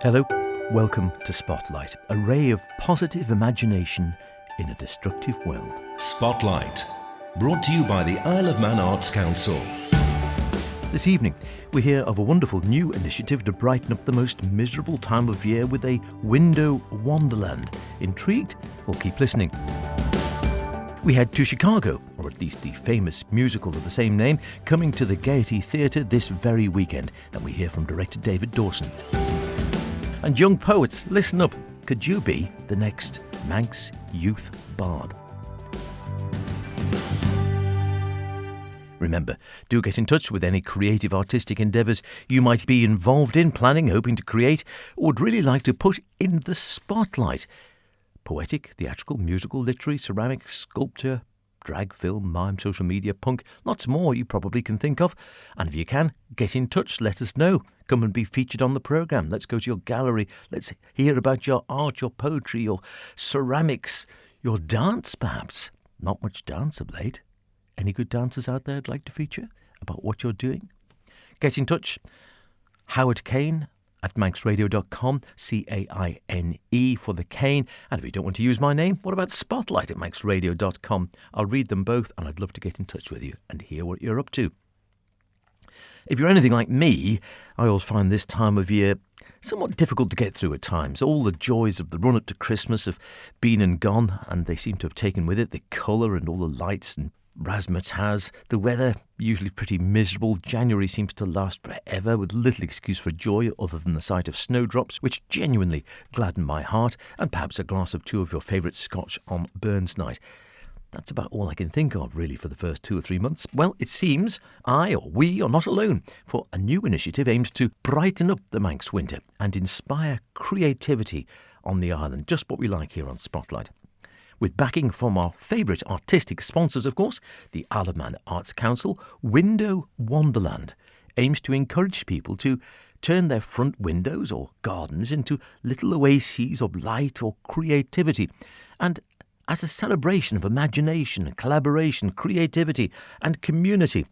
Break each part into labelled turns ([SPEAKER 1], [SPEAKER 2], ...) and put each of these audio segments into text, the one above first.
[SPEAKER 1] Hello, welcome to Spotlight, a ray of positive imagination in a destructive world.
[SPEAKER 2] Spotlight, brought to you by the Isle of Man Arts Council.
[SPEAKER 1] This evening, we hear of a wonderful new initiative to brighten up the most miserable time of year with a Window Wanderland. Intrigued? Well, keep listening. We head to Chicago, or at least the famous musical of the same name, coming to the Gaiety Theatre this very weekend, and we hear from director David Dawson. And young poets, listen up. Could you be the next Manx Youth Bard? Remember, do get in touch with any creative artistic endeavours you might be involved in, planning, hoping to create, or would really like to put in the spotlight. Poetic, theatrical, musical, literary, ceramic, sculpture, drag, film, mime, social media, punk, lots more you probably can think of. And if you can, get in touch, let us know. Come and be featured on the programme. Let's go to your gallery. Let's hear about your art, your poetry, your ceramics, your dance perhaps. Not much dance of late. Any good dancers out there I'd like to feature about what you're doing? Get in touch. Howard Kane at manxradio.com, Caine for the Kane. And if you don't want to use my name, what about Spotlight at manxradio.com? I'll read them both and I'd love to get in touch with you and hear what you're up to. If you're anything like me, I always find this time of year somewhat difficult to get through at times. All the joys of the run-up to Christmas have been and gone, and they seem to have taken with it the colour and all the lights and razzmatazz. The weather, usually pretty miserable. January seems to last forever with little excuse for joy other than the sight of snowdrops, which genuinely gladden my heart, and perhaps a glass or two of your favourite scotch on Burns night. That's about all I can think of, really, for the first 2 or 3 months. Well, it seems I or we are not alone, for a new initiative aims to brighten up the Manx winter and inspire creativity on the island, just what we like here on Spotlight. With backing from our favourite artistic sponsors, of course, the Isle of Man Arts Council, Window Wanderland aims to encourage people to turn their front windows or gardens into little oases of light or creativity, and as a celebration of imagination, collaboration, creativity and community.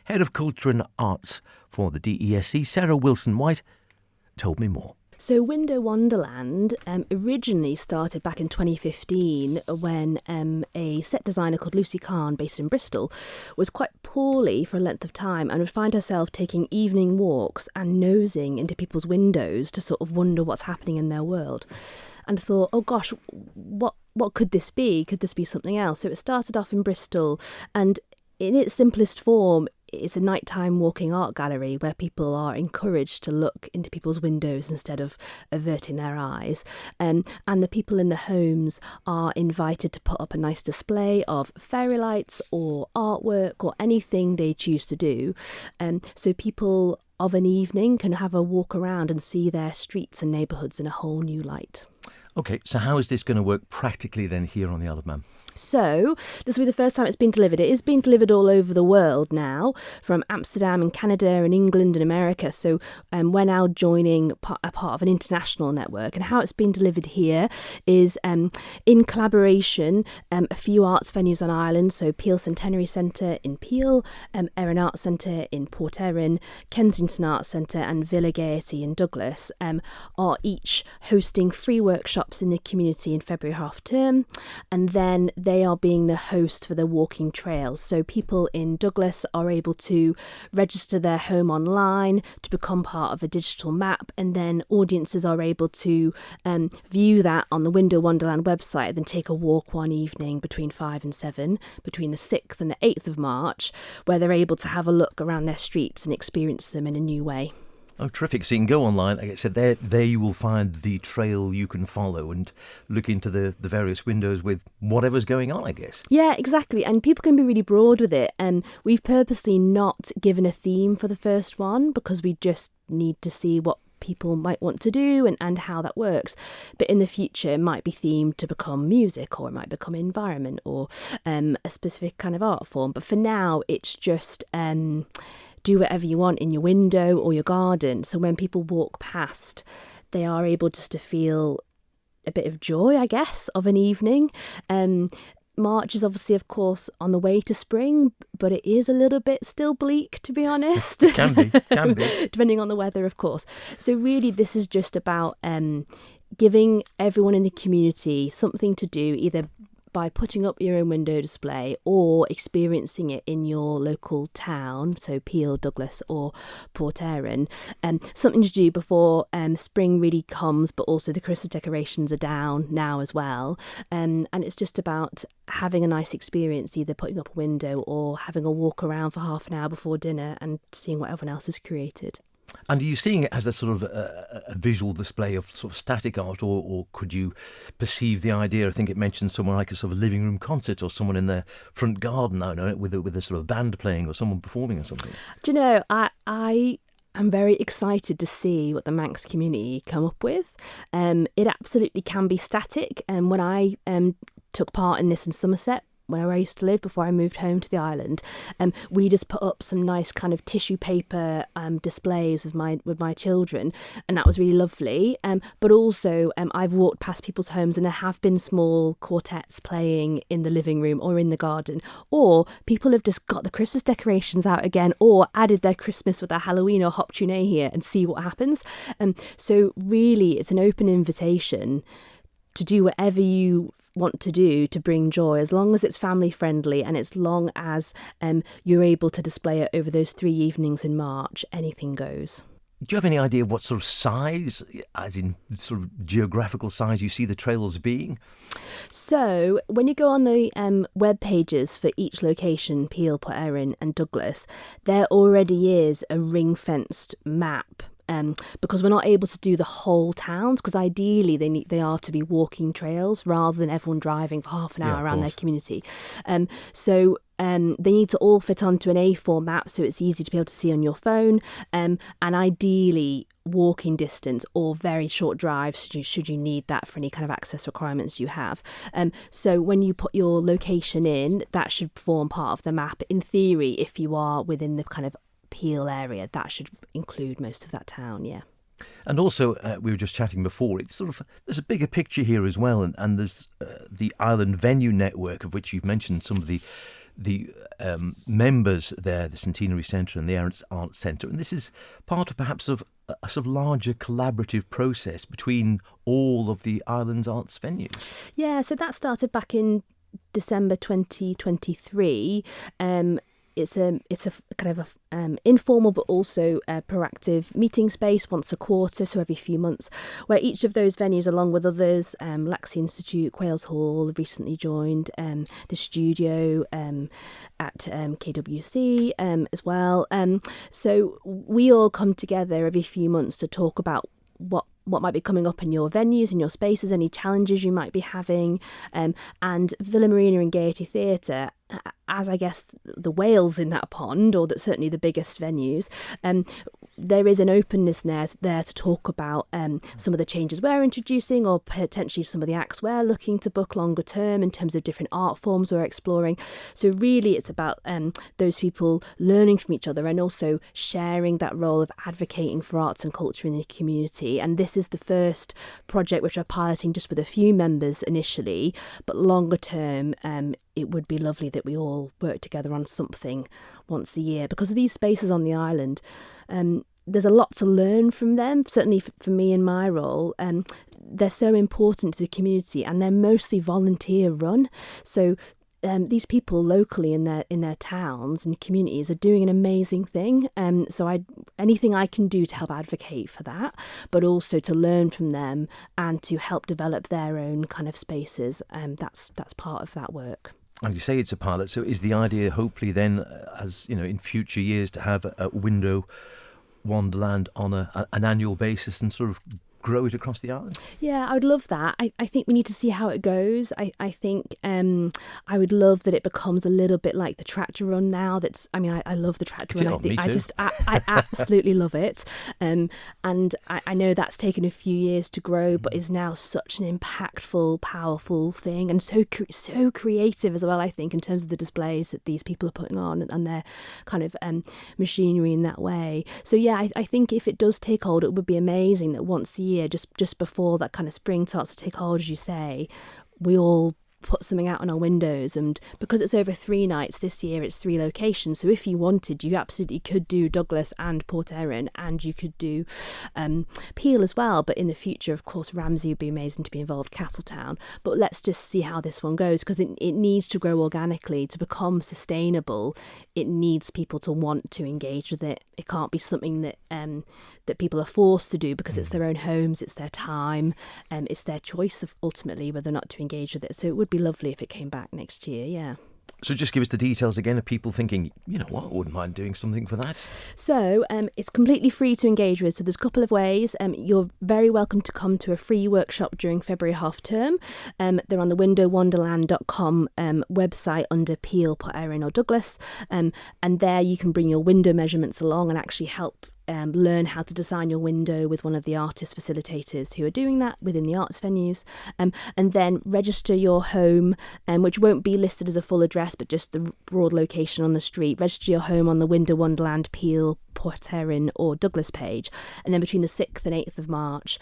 [SPEAKER 1] Head of Culture and Arts for the DESC, Sarah Wilson-White, told me more.
[SPEAKER 3] So Window Wanderland originally started back in 2015 when a set designer called Lucy Khan, based in Bristol, was quite poorly for a length of time and would find herself taking evening walks and nosing into people's windows to sort of wonder what's happening in their world. And thought, oh gosh, what could this be? Could this be something else? So it started off in Bristol, and in its simplest form, it's a nighttime walking art gallery where people are encouraged to look into people's windows instead of averting their eyes. And the people in the homes are invited to put up a nice display of fairy lights or artwork or anything they choose to do. So people of an evening can have a walk around and see their streets and neighbourhoods in a whole new light.
[SPEAKER 1] OK, so how is this going to work practically then here on the Isle of Man?
[SPEAKER 3] So this will be the first time it's been delivered. It is being delivered all over the world now, from Amsterdam and Canada and England and America. So we're now joining a part of an international network. And how it's been delivered here is in collaboration, a few arts venues on Ireland. So Peel Centenary Centre in Peel, Erin Arts Centre in Port Erin, Kensington Arts Centre and Villa Gaiety in Douglas are each hosting free workshops in the community in February half term. And then they are being the host for the walking trails. So people in Douglas are able to register their home online to become part of a digital map, and then audiences are able to view that on the Window Wanderland website and then take a walk one evening between 5 and 7, between the 6th and the 8th of March, where they're able to have a look around their streets and experience them in a new way.
[SPEAKER 1] Oh, terrific. So you can go online, like I said, there you will find the trail you can follow and look into the various windows with whatever's going on, I guess.
[SPEAKER 3] Yeah, exactly. And people can be really broad with it. We've purposely not given a theme for the first one because we just need to see what people might want to do and how that works. But in the future, it might be themed to become music, or it might become environment, or a specific kind of art form. But for now, it's just do whatever you want in your window or your garden. So when people walk past, they are able just to feel a bit of joy, I guess, of an evening. March is obviously, of course, on the way to spring, but it is a little bit still bleak, to be honest.
[SPEAKER 1] Can be.
[SPEAKER 3] Depending on the weather, of course. So really, this is just about giving everyone in the community something to do, either by putting up your own window display or experiencing it in your local town, so Peel, Douglas or Port Erin, something to do before spring really comes, but also the Christmas decorations are down now as well. And it's just about having a nice experience, either putting up a window or having a walk around for half an hour before dinner and seeing what everyone else has created.
[SPEAKER 1] And are you seeing it as a sort of a visual display of sort of static art, or could you perceive the idea? I think it mentioned someone like a sort of living room concert, or someone in their front garden, I don't know, with a sort of band playing, or someone performing or something.
[SPEAKER 3] Do you know, I am very excited to see what the Manx community come up with. It absolutely can be static. And when I took part in this in Somerset, where I used to live before I moved home to the island, we just put up some nice kind of tissue paper displays with my children, and that was really lovely. But also, I've walked past people's homes and there have been small quartets playing in the living room or in the garden, or people have just got the Christmas decorations out again, or added their Christmas with their Halloween or Hop Tune here and see what happens. So really, it's an open invitation to do whatever you want to do to bring joy, as long as it's family friendly and as long as you're able to display it over those 3 evenings in March. Anything goes.
[SPEAKER 1] Do you have any idea what sort of size, as in sort of geographical size, you see the trails being?
[SPEAKER 3] So when you go on the web pages for each location, Peel, Port Erin and Douglas, there already is a ring-fenced map. Because we're not able to do the whole towns, because ideally they are to be walking trails rather than everyone driving for half an hour around their community. So they need to all fit onto an A4 map, so it's easy to be able to see on your phone, and ideally walking distance or very short drives should you need that for any kind of access requirements you have. So when you put your location in, that should form part of the map. In theory, if you are within the kind of Peel area, that should include most of that town, yeah.
[SPEAKER 1] And also, we were just chatting before, it's sort of, there's a bigger picture here as well, and there's the Island Venue Network, of which you've mentioned some of the members there, the Centenary Centre and the Arts Centre, and this is part of perhaps of a sort of larger collaborative process between all of the island's arts venues.
[SPEAKER 3] Yeah, so that started back in December 2023. It's a kind of informal but also proactive meeting space once a quarter, so every few months, where each of those venues, along with others, Laxey Institute, Quails Hall have recently joined, the studio at KWC as well. So we all come together every few months to talk about what might be coming up in your venues, in your spaces, any challenges you might be having. And Villa Marina and Gaiety Theatre, as I guess the whales in that pond, or certainly the biggest venues, there is an openness there to talk about some of the changes we're introducing, or potentially some of the acts we're looking to book longer term in terms of different art forms we're exploring. So really it's about those people learning from each other and also sharing that role of advocating for arts and culture in the community. And this is the first project which we're piloting just with a few members initially, but longer term it would be lovely that we all work together on something once a year, because of these spaces on the island. There's a lot to learn from them, certainly for me in my role. They're so important to the community and they're mostly volunteer run. So these people locally in their towns and communities are doing an amazing thing. So anything I can do to help advocate for that, but also to learn from them and to help develop their own kind of spaces. That's part of that work.
[SPEAKER 1] And you say it's a pilot, so is the idea hopefully then, as you know, in future years, to have a Window Wanderland on an annual basis and sort of grow it across the island?
[SPEAKER 3] Yeah, I would love that. I think we need to see how it goes. I think I would love that it becomes a little bit like the tractor run now. I love the tractor run. I absolutely love it. And I know that's taken a few years to grow, but is now such an impactful, powerful thing, and so creative as well, I think, in terms of the displays that these people are putting on and their kind of machinery in that way. So yeah, I think if it does take hold, it would be amazing that once a year, just before that kind of spring starts to take hold, as you say, we all put something out on our windows. And because it's over 3 nights this year, it's 3 locations. So if you wanted, you absolutely could do Douglas and Port Erin, and you could do Peel as well. But in the future, of course, Ramsey would be amazing to be involved, Castletown. But let's just see how this one goes, because it needs to grow organically to become sustainable. It needs people to want to engage with it. It can't be something that that people are forced to do because it's their own homes, it's their time, it's their choice of ultimately whether or not to engage with it. So it would be lovely if it came back next year, yeah.
[SPEAKER 1] So just give us the details again of people thinking, you know what, I wouldn't mind doing something for that.
[SPEAKER 3] So it's completely free to engage with. So there's a couple of ways. You're very welcome to come to a free workshop during February half term. They're on the windowwanderland.com website under Peel, Port Erin or Douglas. And there you can bring your window measurements along and actually help learn how to design your window with one of the artist facilitators who are doing that within the arts venues, and then register your home, which won't be listed as a full address but just the broad location on the street. Register your home on the Window Wanderland, Peel, Port Erin or Douglas page, and then between the 6th and 8th of March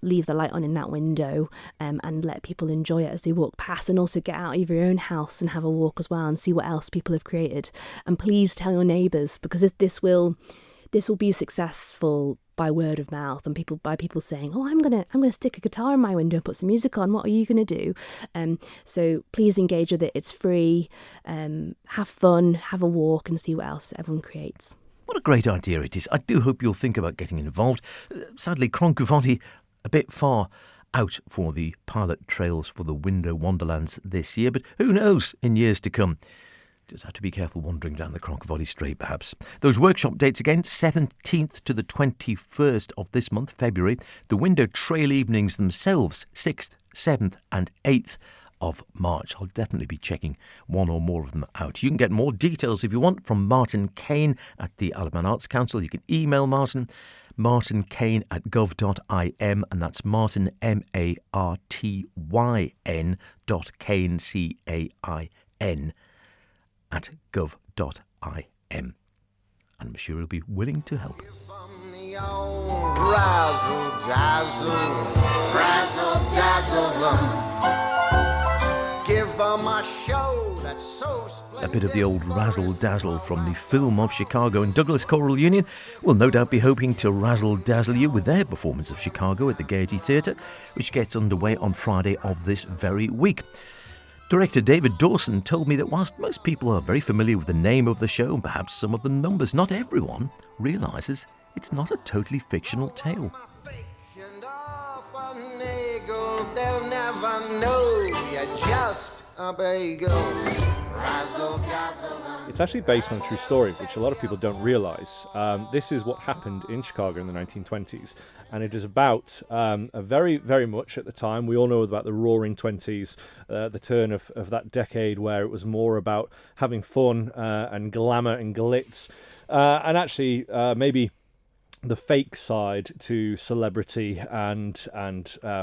[SPEAKER 3] leave the light on in that window, and let people enjoy it as they walk past, and also get out of your own house and have a walk as well and see what else people have created. And please tell your neighbours, because this will be successful by word of mouth and people saying, oh, I'm gonna stick a guitar in my window and put some music on. What are you gonna do? So please engage with it. It's free. Have fun, have a walk, and see what else everyone creates.
[SPEAKER 1] What a great idea it is. I do hope you'll think about getting involved. Sadly, Cronkyvonty a bit far out for the pilot trails for the Window Wanderlands this year, but who knows in years to come. Just have to be careful wandering down the Cronkyvonty Strait, perhaps. Those workshop dates again, 17th to the 21st of this month, February. The Window Trail evenings themselves, 6th, 7th and 8th of March. I'll definitely be checking one or more of them out. You can get more details if you want from Martin Kane at the Isle of Man Arts Council. You can email Martin, martinkane@gov.im, and that's Martin, MARTYN .Kane, CAIN at gov.im. And I'm sure he'll be willing to help. A bit of the old razzle-dazzle from the film of Chicago and Douglas Choral Union will no doubt be hoping to razzle-dazzle you with their performance of Chicago at the Gaiety Theatre, which gets underway on Friday of this very week. Director David Dawson told me that whilst most people are very familiar with the name of the show and perhaps some of the numbers, not everyone realises it's not a totally fictional tale. They'll never know you're just a bagel.
[SPEAKER 4] It's actually based on a true story, which a lot of people don't realise. This is what happened in Chicago in the 1920s, and it is about a very, very much at the time. We all know about the Roaring '20s, the turn of that decade where it was more about having fun and glamour and glitz, and actually maybe the fake side to celebrity and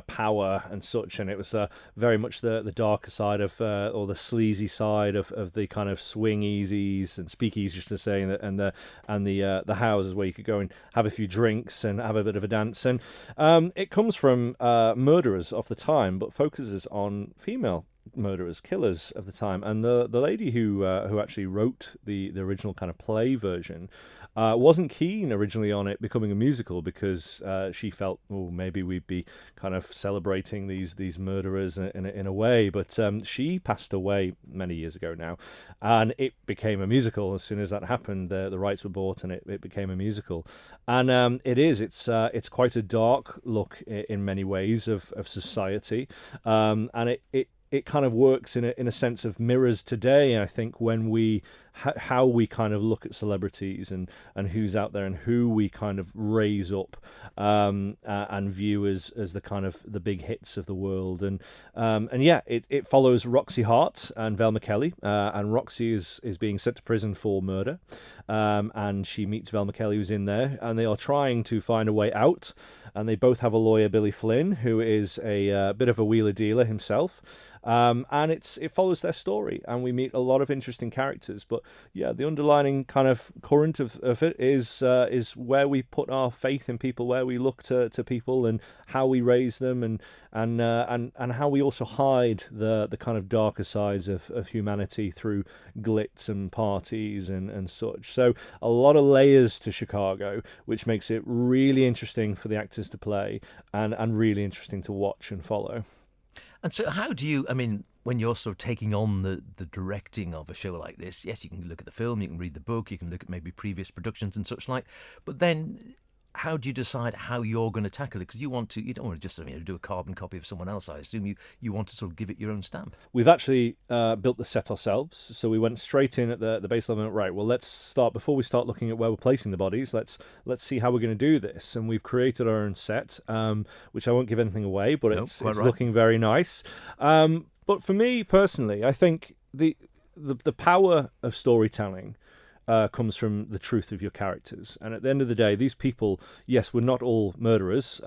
[SPEAKER 4] power and such, and it was very much the darker side of or the sleazy side of the kind of swing-easies and speakeasies, to say, and the houses where you could go and have a few drinks and have a bit of a dance. And it comes from murderers of the time, but focuses on female murderers, killers of the time. And the lady who actually wrote the original kind of play version wasn't keen originally on it becoming a musical, because she felt, oh, maybe we'd be kind of celebrating these murderers in a way. But she passed away many years ago now, and it became a musical. As soon as that happened, the rights were bought, and it became a musical. And it's quite a dark look in many ways of society, and it kind of works in a sense of mirrors today. I think when how we kind of look at celebrities and who's out there and who we kind of raise up and view as the kind of the big hits of the world. And yeah, it follows Roxy Hart and Velma Kelly, and Roxy is being sent to prison for murder, and she meets Velma Kelly, who's in there, and they are trying to find a way out. And they both have a lawyer, Billy Flynn, who is a bit of a wheeler dealer himself. and it follows their story, and we meet a lot of interesting characters. But yeah, the underlining kind of current of it is where we put our faith in people, where we look to people, and how we raise them, and how we also hide the kind of darker sides of humanity through glitz and parties and such. So a lot of layers to Chicago, which makes it really interesting for the actors to play, and really interesting to watch and follow.
[SPEAKER 1] And so how do you, I mean, when you're sort of taking on the directing of a show like this, yes, you can look at the film, you can read the book, you can look at maybe previous productions and such like, but then how do you decide how you're going to tackle it? Because you don't want to just do a carbon copy of someone else. I assume you want to sort of give it your own stamp.
[SPEAKER 4] We've actually built the set ourselves, so we went straight in at the base level. Right, well, let's start before we start looking at where we're placing the bodies. Let's see how we're going to do this, and we've created our own set, which I won't give anything away, but it's right. Looking very nice. But for me personally, I think the power of storytelling comes from the truth of your characters. And at the end of the day, these people, yes, we're not all murderers.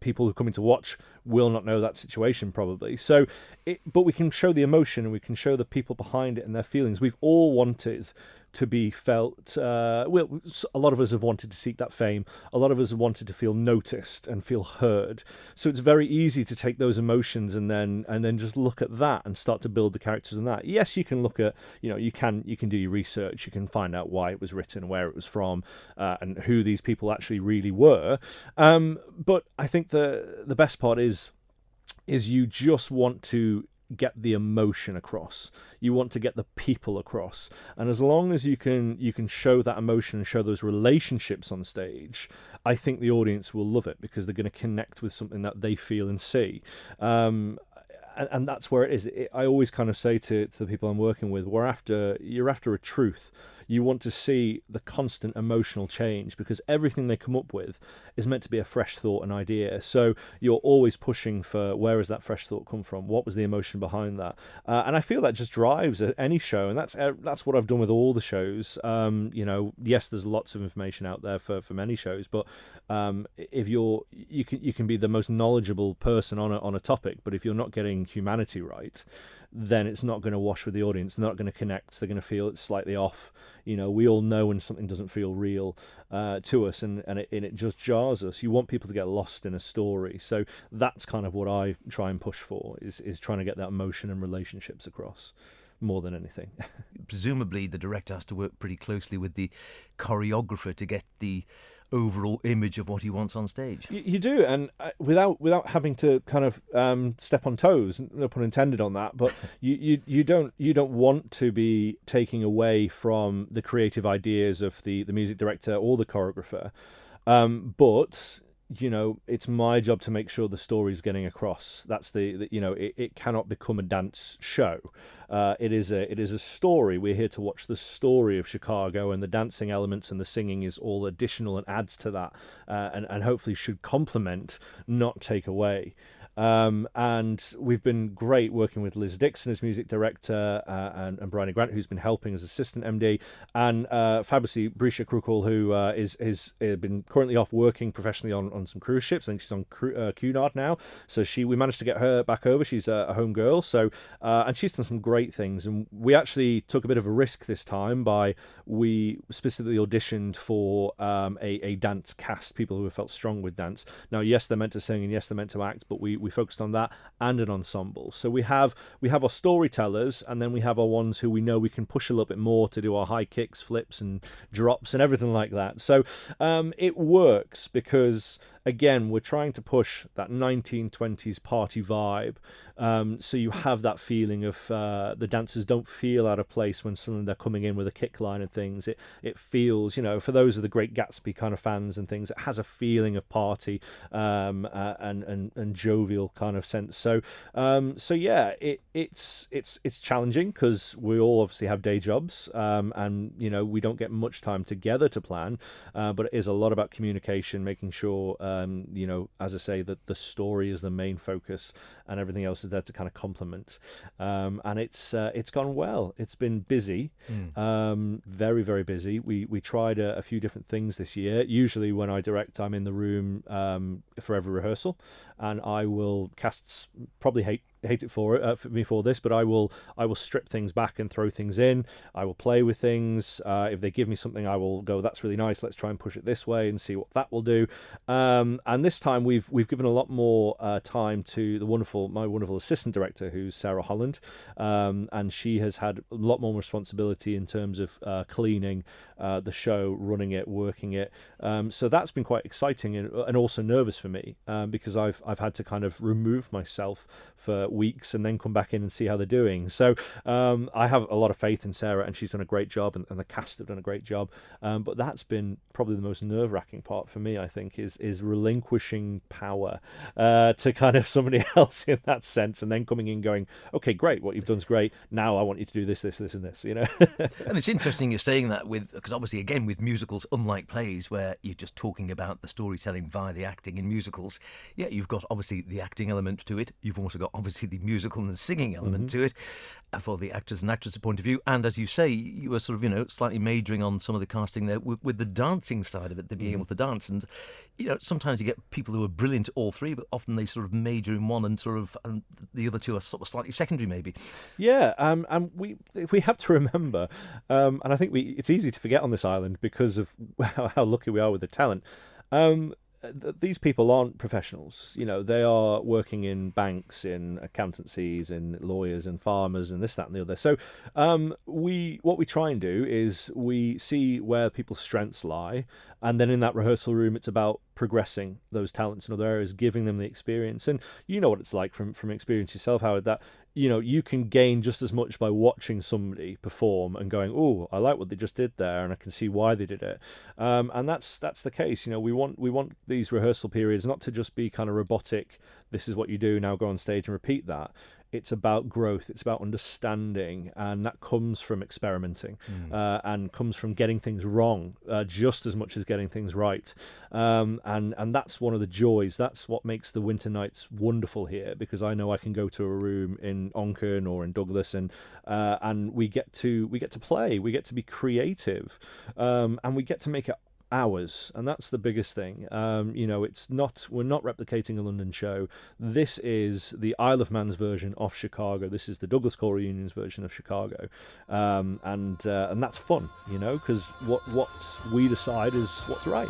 [SPEAKER 4] People who come in to watch will not know that situation probably. But we can show the emotion, and we can show the people behind it and their feelings. We've all wanted to be felt. A lot of us have wanted to seek that fame. A lot of us have wanted to feel noticed and feel heard. So it's very easy to take those emotions and then just look at that and start to build the characters in that. Yes, you can look at, you can do your research. You can find out why it was written, where it was from, and who these people actually really were. But I think the best part is you just want to get the emotion across. You want to get the people across, and as long as you can show that emotion and show those relationships on stage, I think the audience will love it, because they're going to connect with something that they feel and see. And that's where it is. I always kind of say to the people I'm working with, you're after a truth. You want to see the constant emotional change, because everything they come up with is meant to be a fresh thought and idea. So you're always pushing for, where has that fresh thought come from? What was the emotion behind that? And I feel that just drives any show, and that's what I've done with all the shows. Yes, there's lots of information out there for many shows, but if you can be the most knowledgeable person on a topic, but if you're not getting humanity right, then it's not going to wash with the audience. They're not going to connect. They're going to feel it's slightly off. We all know when something doesn't feel real to us, and it just jars us. You want people to get lost in a story. So that's kind of what I try and push for, is trying to get that emotion and relationships across more than anything.
[SPEAKER 1] Presumably the director has to work pretty closely with the choreographer to get the overall image of what he wants on stage.
[SPEAKER 4] You do, and without having to kind of step on toes, no pun intended on that, but you don't want to be taking away from the creative ideas of the music director or the choreographer, but it's my job to make sure the story's getting across. That's it cannot become a dance show. It is a story. We're here to watch the story of Chicago, and the dancing elements and the singing is all additional and adds to that, and hopefully should complement, not take away. And we've been great working with Liz Dixon as music director, and Brian Grant, who's been helping as assistant MD, and fabulously Brisha Krukul, who is been currently off working professionally on some cruise ships. I think she's on Cunard now, so we managed to get her back over. She's a home girl, so and she's done some great things. And we actually took a bit of a risk this time we specifically auditioned for a dance cast, people who have felt strong with dance. Now, yes, they're meant to sing and yes, they're meant to act, but we focused on that and an ensemble. So we have our storytellers, and then we have our ones who we know we can push a little bit more to do our high kicks, flips and drops and everything like that. So it works because, again, we're trying to push that 1920s party vibe. So you have that feeling of the dancers don't feel out of place when suddenly they're coming in with a kick line and things. It feels, for those of the Great Gatsby kind of fans and things, it has a feeling of party and jovial kind of sense. So yeah, it's challenging because we all obviously have day jobs, and we don't get much time together to plan. But it is a lot about communication, making sure more, as I say, that the story is the main focus and everything else is there to kind of complement. And it's gone well. It's been busy, very, very busy. We tried a few different things this year. Usually when I direct, I'm in the room for every rehearsal, and I will cast, probably hate it for me for this, but I will strip things back and throw things in. I will play with things. If they give me something, I will go, that's really nice, let's try and push it this way and see what that will do. And this time we've given a lot more time to my wonderful assistant director, who's Sarah Holland, and she has had a lot more responsibility in terms of cleaning the show, running it, working it. So that's been quite exciting and also nervous for me, because I've had to kind of remove myself for weeks and then come back in and see how they're doing. So I have a lot of faith in Sarah, and she's done a great job, and the cast have done a great job. But that's been probably the most nerve-wracking part for me, I think, is relinquishing power to kind of somebody else in that sense, and then coming in going, okay, great, what you've done is great, now I want you to do this, this, this, and this,
[SPEAKER 1] And it's interesting you're saying that, because obviously, again, with musicals, unlike plays where you're just talking about the storytelling via the acting, in musicals, yeah, you've got obviously the acting element to it, you've also got obviously the musical and the singing element to it, for the actors and actresses' point of view. And as you say, you were sort of, slightly majoring on some of the casting there with the dancing side of it, the being able to dance. And, sometimes you get people who are brilliant at all three, but often they sort of major in one and the other two are sort of slightly secondary, maybe. Yeah,
[SPEAKER 4] and we have to remember, and I think it's easy to forget on this island because of how lucky we are with the talent. These people aren't professionals. They are working in banks, in accountancies, in lawyers and farmers and this, that and the other. So what we try and do is we see where people's strengths lie, and then in that rehearsal room it's about progressing those talents in other areas, giving them the experience. And you know what it's like from experience yourself, Howard, that you can gain just as much by watching somebody perform and going, oh, I like what they just did there, and I can see why they did it. And that's the case. We want these rehearsal periods not to just be kind of robotic. This is what you do, now go on stage and repeat that. It's about growth, it's about understanding, and that comes from experimenting and comes from getting things wrong just as much as getting things right. And that's one of the joys. That's what makes the winter nights wonderful here, because I know I can go to a room in Onchan or in Douglas and we get to play, we get to be creative, and we get to make it ours, and that's the biggest thing. We're not replicating a London show. This is the Isle of Man's version of Chicago. This is the Douglas Choral Union's version of Chicago, and that's fun, because what we decide is what's right,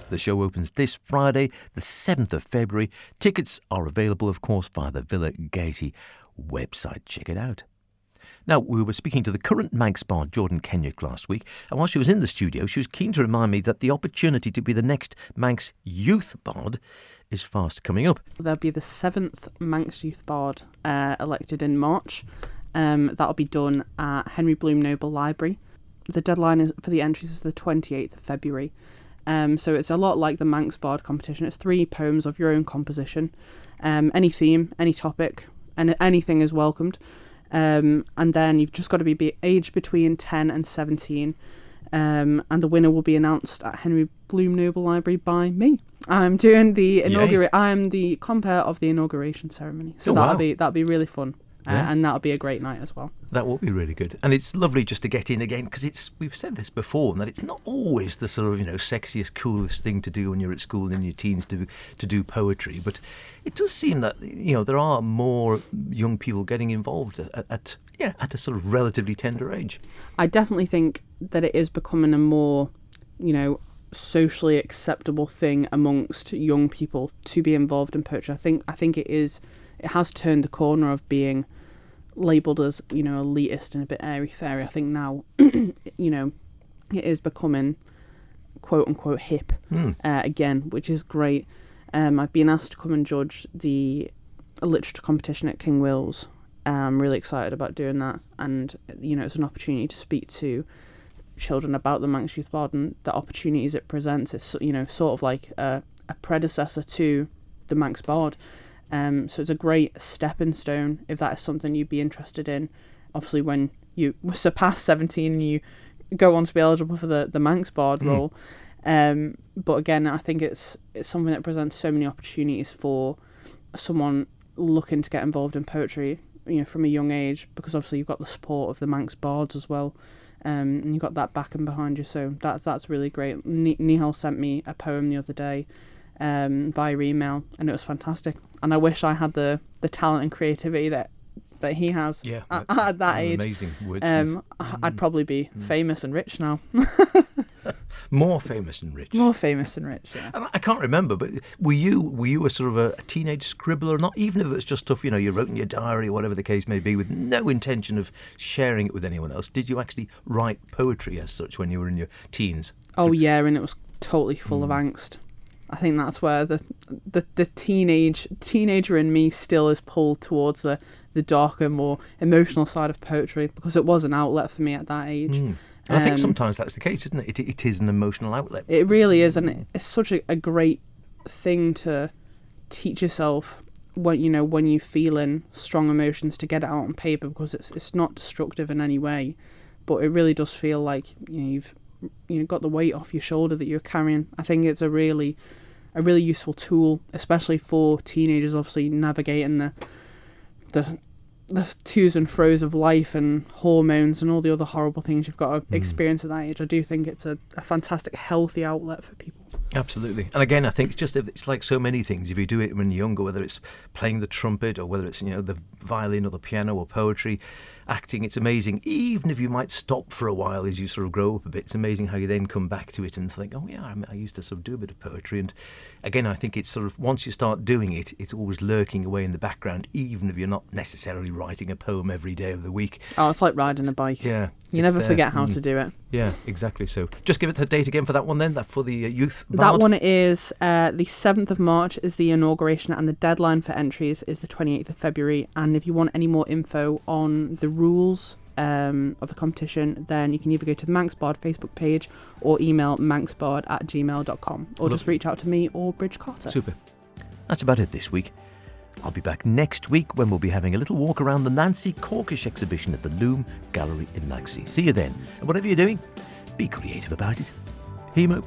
[SPEAKER 1] The show opens this Friday, the 7th of February. Tickets are available, of course, via the Villa Gaiety website. Check it out. Now, we were speaking to the current Manx Bard, Jordan Kenyuk, last week, and while she was in the studio, she was keen to remind me that the opportunity to be the next Manx Youth Bard is fast coming up.
[SPEAKER 5] There'll be the 7th Manx Youth Bard elected in March. That'll be done at Henry Bloom Noble Library. The deadline for the entries is the 28th of February. So it's a lot like the Manx Bard competition. It's 3 poems of your own composition. Any theme, any topic, and anything is welcomed. And then you've just got to be aged between 10 and 17. And the winner will be announced at Henry Bloom Noble Library by me. I'm doing the I'm the compere of the inauguration ceremony. So that'll be really fun. And that'll be a great night as well.
[SPEAKER 1] That will be really good. And it's lovely just to get in again, because we've said this before, that it's not always the sort of, sexiest, coolest thing to do when you're at school in your teens to do poetry. But it does seem that, there are more young people getting involved at a sort of relatively tender age.
[SPEAKER 5] I definitely think that it is becoming a more, socially acceptable thing amongst young people to be involved in poetry. I think it has turned the corner of being labelled as, elitist and a bit airy-fairy. I think now, it is becoming quote-unquote hip again, which is great. I've been asked to come and judge the literature competition at King Will's. I'm really excited about doing that, and, it's an opportunity to speak to children about the Manx Youth Bard and the opportunities it presents. It's, sort of like a predecessor to the Manx Bard. So it's a great stepping stone if that is something you'd be interested in. Obviously, when you surpass 17 and you go on to be eligible for the Manx Bard role. But again, I think it's something that presents so many opportunities for someone looking to get involved in poetry, from a young age, because obviously you've got the support of the Manx Bards as well, and you've got that backing behind you. So that's really great. Nihal sent me a poem the other day via email, and it was fantastic. And I wish I had the talent and creativity that he has at that age.
[SPEAKER 1] Amazing words.
[SPEAKER 5] I'd probably be famous and rich now.
[SPEAKER 1] More famous and rich.
[SPEAKER 5] More famous and rich, yeah.
[SPEAKER 1] And I can't remember, but were you a sort of a teenage scribbler? Not even if it was just stuff, you wrote in your diary or whatever the case may be, with no intention of sharing it with anyone else. Did you actually write poetry as such when you were in your teens?
[SPEAKER 5] Oh yeah, and it was totally full of angst. I think that's where the teenager in me still is pulled towards the darker, more emotional side of poetry, because it was an outlet for me at that age.
[SPEAKER 1] And I think sometimes that's the case, isn't it? It is an emotional outlet.
[SPEAKER 5] It really is, and it's such a great thing to teach yourself when you're feeling strong emotions, to get it out on paper, because it's not destructive in any way, but it really does feel like you've got the weight off your shoulder that you're carrying. I think it's a really useful tool, especially for teenagers, obviously navigating the twos and fro's of life and hormones and all the other horrible things you've got to experience at that age. I do think it's a fantastic, healthy outlet for people.
[SPEAKER 1] Absolutely. And again, I think it's like so many things. If you do it when you're younger, whether it's playing the trumpet or whether it's the violin or the piano or poetry, acting, it's amazing. Even if you might stop for a while as you sort of grow up a bit, it's amazing how you then come back to it and think, oh yeah, I used to sort of do a bit of poetry. And again, I think it's sort of, once you start doing it, it's always lurking away in the background, even if you're not necessarily writing a poem every day of the week.
[SPEAKER 5] Oh, it's like riding a bike.
[SPEAKER 1] Yeah.
[SPEAKER 5] You never forget how to do it.
[SPEAKER 1] Yeah, exactly. So just give it the date again for that one then, for the Youth Bard.
[SPEAKER 5] That one is the 7th of March is the inauguration, and the deadline for entries is the 28th of February. And if you want any more info on the rules of the competition, then you can either go to the Manx Bard Facebook page or email manxbard@gmail.com, or just reach out to me or Bridge Carter.
[SPEAKER 1] Super. That's about it this week. I'll be back next week when we'll be having a little walk around the Nancy Corkish exhibition at the Loom Gallery in Laxey. See you then. And whatever you're doing, be creative about it. Hemo.